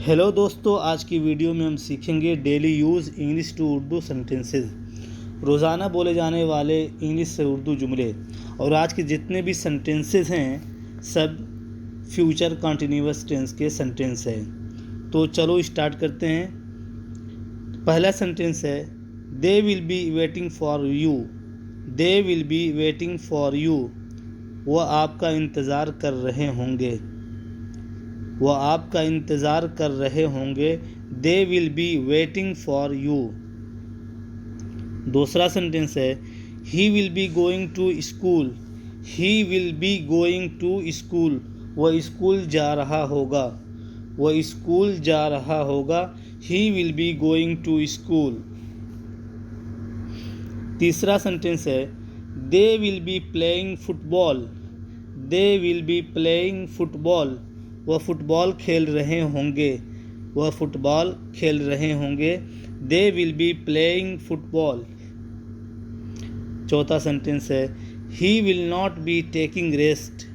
Hello दोस्तों, आज की वीडियो में हम सीखेंगे daily use English to Urdu sentences. रोज़ाना बोले जाने वाले इंग्लिश से उर्दू जुमले। और आज के जितने भी सेंटेंसेस हैं सब फ्यूचर कंटिन्यूअस टेंस के सेंटेंस हैं। तो चलो स्टार्ट करते हैं। पहला सेंटेंस है they will be waiting for you. They will be waiting for you. वह आपका इंतज़ार कर रहे होंगे। वह आपका इंतज़ार कर रहे होंगे। They will be waiting for you. दूसरा सेंटेंस है he will be going to school. He will be going to school. वह स्कूल जा रहा होगा। वह स्कूल जा रहा होगा। He will be going to school. तीसरा सेंटेंस है they will be playing football. They will be playing football. वह फुटबॉल खेल रहे होंगे। वह फुटबॉल खेल रहे होंगे। They will be playing football. चौथा सेंटेंस है he will not be taking rest.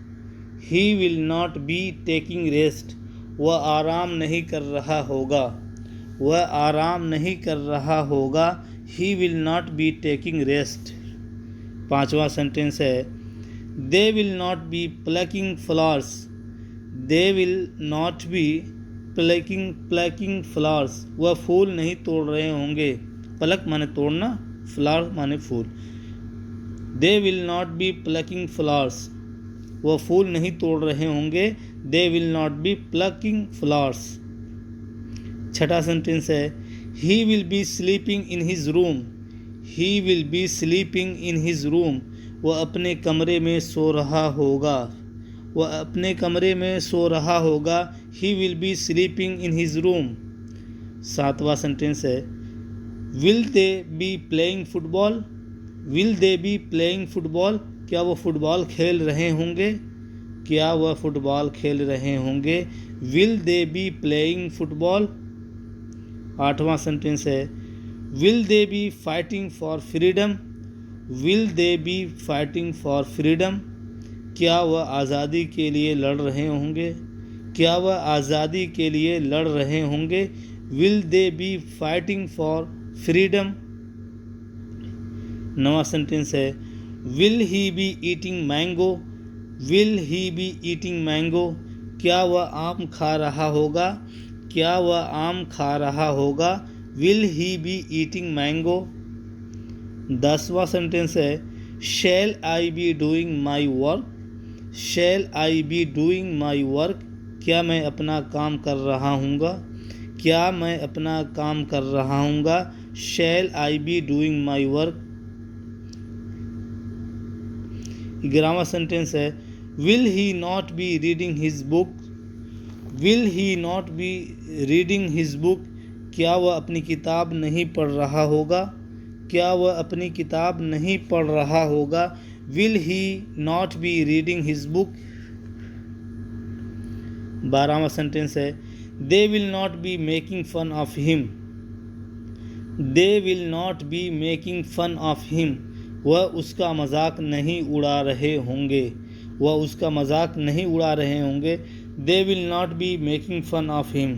He will not be taking rest. वह आराम नहीं कर रहा होगा। वह आराम नहीं कर रहा होगा। He will not be taking rest. पांचवा सेंटेंस है they will not be plucking flowers. They will not be plucking flowers. वह फूल नहीं तोड़ रहे होंगे। प्लक माने तोड़ना, फ्लावर माने फूल। They will not be plucking flowers. वह फूल नहीं तोड़ रहे होंगे। They will not be plucking flowers. छठा सेंटेंस है he will be sleeping in his room. He will be sleeping in his room. वह अपने कमरे में सो रहा होगा। वह अपने कमरे में सो रहा होगा। He will be sleeping in his room. सातवां सेंटेंस है will they B playing football. Will they B playing football. क्या वह फुटबॉल खेल रहे होंगे। क्या वह फुटबॉल खेल रहे होंगे। Will they B playing football. आठवां सेंटेंस है will they B fighting for freedom. Will they B fighting for freedom. क्या वह आज़ादी के लिए लड़ रहे होंगे। क्या वह आज़ादी के लिए लड़ रहे होंगे। Will they B fighting for freedom. नवा सेंटेंस है will he be eating mango. Will he be eating mango. क्या वह आम खा रहा होगा। क्या वह आम खा रहा होगा। Will he be eating mango. 10वां सेंटेंस है shall I be doing my work. Shall I be doing my work. क्या मैं अपना काम कर रहा हूँगा। क्या मैं अपना काम कर रहा हूँगा। Shall I be doing my work. 11वां सेंटेंस है will he not be reading his book. Will he not be reading his book. क्या वह अपनी किताब नहीं पढ़ रहा होगा। क्या वह अपनी किताब नहीं पढ़ रहा होगा। Will he not be reading his book. 12वां सेंटेंस है they will not be making fun of him. They will not be making fun of him. वह उसका मजाक नहीं उड़ा रहे होंगे। वह उसका मजाक नहीं उड़ा रहे होंगे। They will not be making fun of him.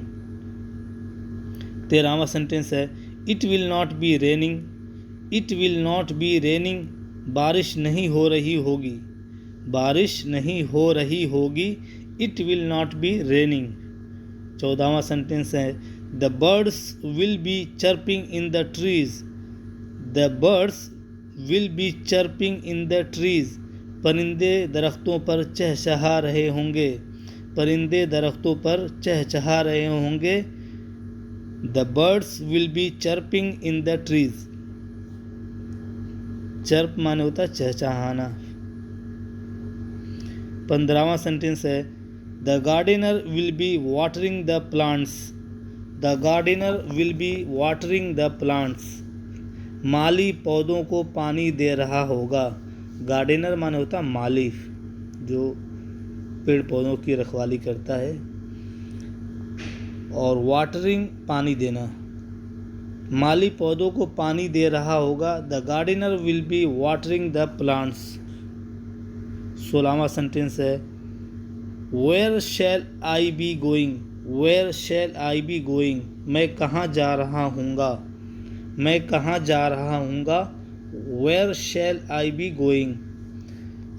13वां सेंटेंस है it will not be raining. It will not be raining. बारिश नहीं हो रही होगी। बारिश नहीं हो रही होगी। It will not be raining. 14वां सेंटेंस है the birds will be chirping in the trees. The birds will be chirping in the trees. परिंदे दरख्तों पर चहचहा रहे होंगे। परिंदे दरख्तों पर चहचहा रहे होंगे। The birds will be chirping in the trees. Chirp माने होता है चहचहाना। 15वां सेंटेंस है the gardener will be watering the plants. The gardener will be watering the plants. माली पौधों को पानी दे रहा होगा। गार्डनर माने होता माली जो पेड़ पौधों की रखवाली करता है। और वाटरिंग पानी देना। माली पौधों को पानी दे रहा होगा। The gardener will be watering the plants. 16वां सेंटेंस है where shall I be going. Where shall I be going, मैं कहाँ जा रहा हूँगा, मैं कहाँ जा रहा हूँगा, where shall I be going.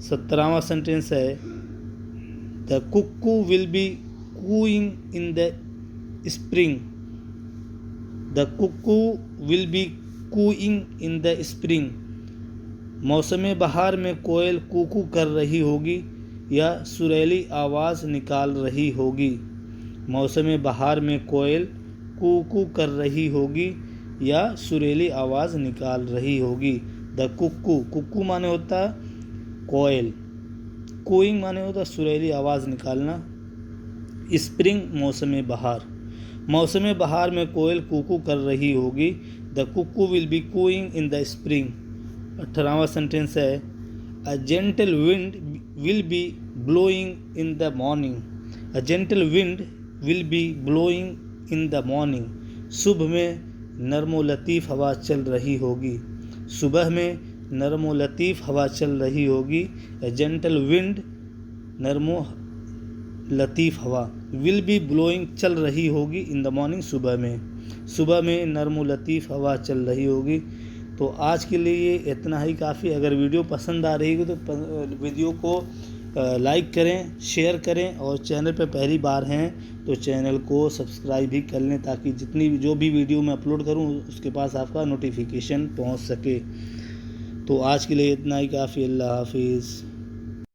17वां सेंटेंस है the cuckoo will be cooing in the spring, the cuckoo will be cooing in the spring, मौसम बहार में कोयल कूकू कर रही होगी या सुरीली आवाज़ निकाल रही होगी, मौसम बहार में कोयल कूकू कर रही होगी या सुरीली आवाज़ निकाल रही होगी। द कुक्कू, कुक्कू माने होता है कोयल, कूइंग माने होता है सुरीली आवाज़ निकालना, स्प्रिंग मौसम बहार, मौसम बहार में कोयल कूकू कर रही होगी, the cuckoo will be cooing in the spring. 18वां सेंटेंस है a gentle wind will be blowing in the morning, a gentle wind will be blowing in the morning, सुबह में नरम लतीफ़ हवा चल रही होगी, सुबह में नरम लतीफ़ हवा चल रही होगी, ए जेंटल विंड नरम लतीफ़ हवा, विल बी ब्लोइंग चल रही होगी, इन द मॉर्निंग सुबह में नरम लतीफ़ हवा चल रही होगी। तो आज के लिए इतना ही काफ़ी। अगर वीडियो पसंद आ रही है तो वीडियो को लाइक करें, शेयर करें और चैनल पर पहली बार हैं तो चैनल को सब्सक्राइब भी कर लें ताकि जो भी वीडियो मैं अपलोड करूं उसके पास आपका नोटिफिकेशन पहुंच सके। तो आज के लिए इतना ही काफ़ी। अल्लाह हाफिज़।